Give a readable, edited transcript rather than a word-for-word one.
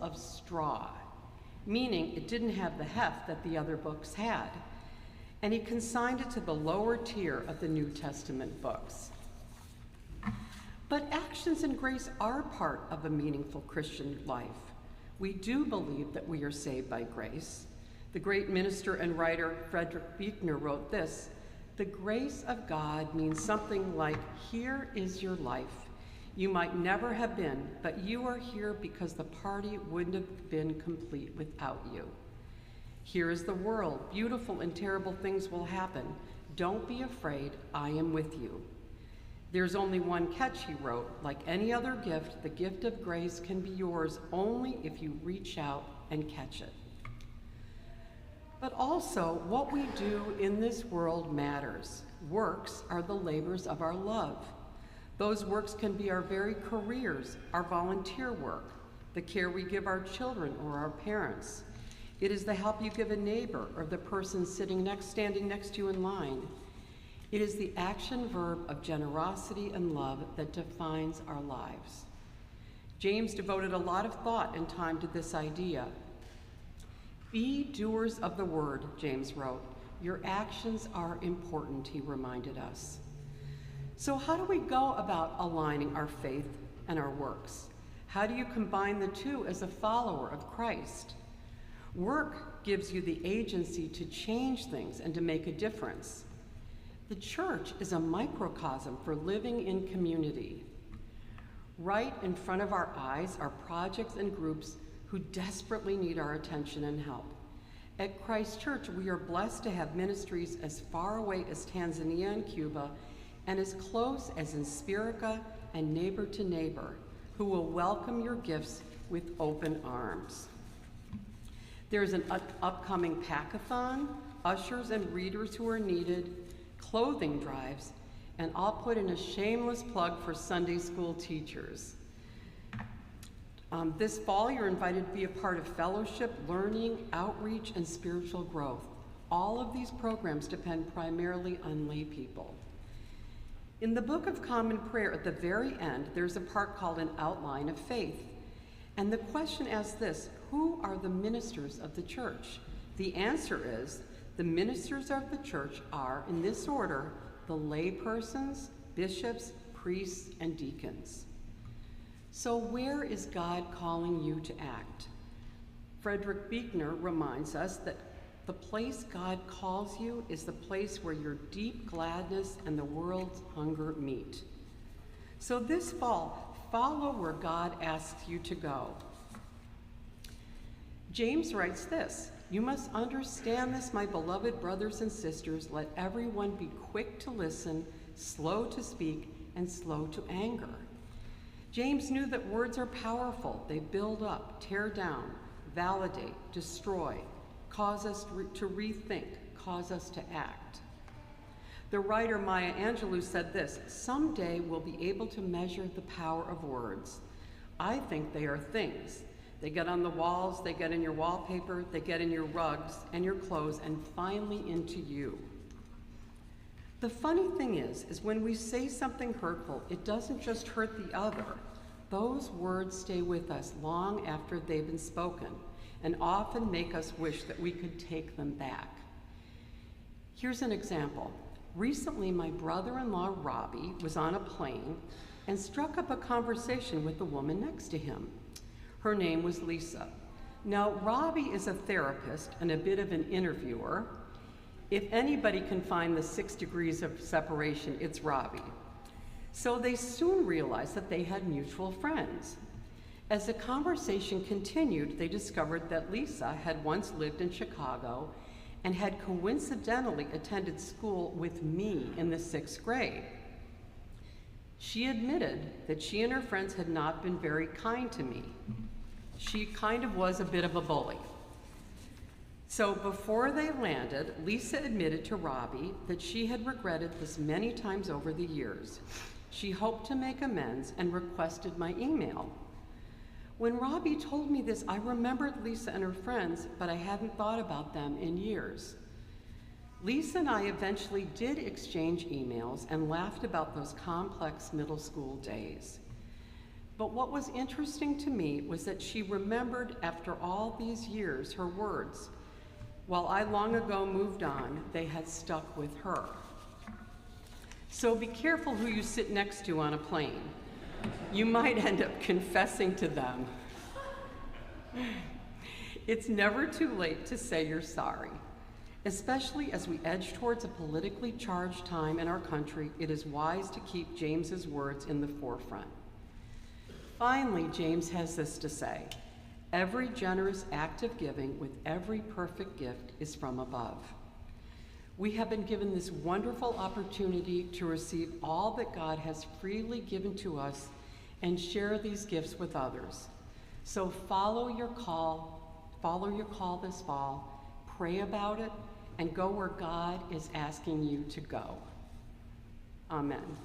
of straw, meaning it didn't have the heft that the other books had, and he consigned it to the lower tier of the New Testament books. But actions and grace are part of a meaningful Christian life. We do believe that we are saved by grace. The great minister and writer Frederick Buechner wrote this: "The grace of God means something like, here is your life. You might never have been, but you are here because the party wouldn't have been complete without you. Here is the world. Beautiful and terrible things will happen. Don't be afraid. I am with you." There's only one catch, he wrote. Like any other gift, the gift of grace can be yours only if you reach out and catch it. But also, what we do in this world matters. Works are the labors of our love. Those works can be our very careers, our volunteer work, the care we give our children or our parents. It is the help you give a neighbor or the person standing next to you in line. It is the action verb of generosity and love that defines our lives. James devoted a lot of thought and time to this idea. Be doers of the word, James wrote. Your actions are important, he reminded us. So how do we go about aligning our faith and our works? How do you combine the two as a follower of Christ? Work gives you the agency to change things and to make a difference. The church is a microcosm for living in community. Right in front of our eyes are projects and groups who desperately need our attention and help. At Christ Church, we are blessed to have ministries as far away as Tanzania and Cuba, and as close as in Spirica and Neighbor to Neighbor, who will welcome your gifts with open arms. There's an upcoming packathon, ushers and readers who are needed, clothing drives, and I'll put in a shameless plug for Sunday school teachers. This fall, you're invited to be a part of fellowship, learning, outreach, and spiritual growth. All of these programs depend primarily on lay people. In the Book of Common Prayer, at the very end, there's a part called an outline of faith. And the question asks this: who are the ministers of the church? The answer is, the ministers of the church are, in this order, the lay persons, bishops, priests, and deacons. So where is God calling you to act? Frederick Buechner reminds us that the place God calls you is the place where your deep gladness and the world's hunger meet. So this fall, follow where God asks you to go. James writes this: "You must understand this, my beloved brothers and sisters. Let everyone be quick to listen, slow to speak, and slow to anger." James knew that words are powerful. They build up, tear down, validate, destroy, cause us to rethink, cause us to act. The writer Maya Angelou said this: "Someday we'll be able to measure the power of words. I think they are things. They get on the walls, they get in your wallpaper, they get in your rugs and your clothes, and finally into you." The funny thing is when we say something hurtful, it doesn't just hurt the other. Those words stay with us long after they've been spoken, and often make us wish that we could take them back. Here's an example. Recently, my brother-in-law, Robbie, was on a plane and struck up a conversation with the woman next to him. Her name was Lisa. Now, Robbie is a therapist and a bit of an interviewer. If anybody can find the 6 degrees of separation, it's Robbie. So they soon realized that they had mutual friends. As the conversation continued, they discovered that Lisa had once lived in Chicago and had coincidentally attended school with me in the 6th grade. She admitted that she and her friends had not been very kind to me. She kind of was a bit of a bully. So before they landed, Lisa admitted to Robbie that she had regretted this many times over the years. She hoped to make amends and requested my email. When Robbie told me this, I remembered Lisa and her friends, but I hadn't thought about them in years. Lisa and I eventually did exchange emails and laughed about those complex middle school days. But what was interesting to me was that she remembered after all these years her words. While I long ago moved on, they had stuck with her. So be careful who you sit next to on a plane. You might end up confessing to them. It's never too late to say you're sorry. Especially as we edge towards a politically charged time in our country, it is wise to keep James's words in the forefront. Finally, James has this to say: every generous act of giving with every perfect gift is from above. We have been given this wonderful opportunity to receive all that God has freely given to us and share these gifts with others. So follow your call this fall, pray about it, and go where God is asking you to go. Amen.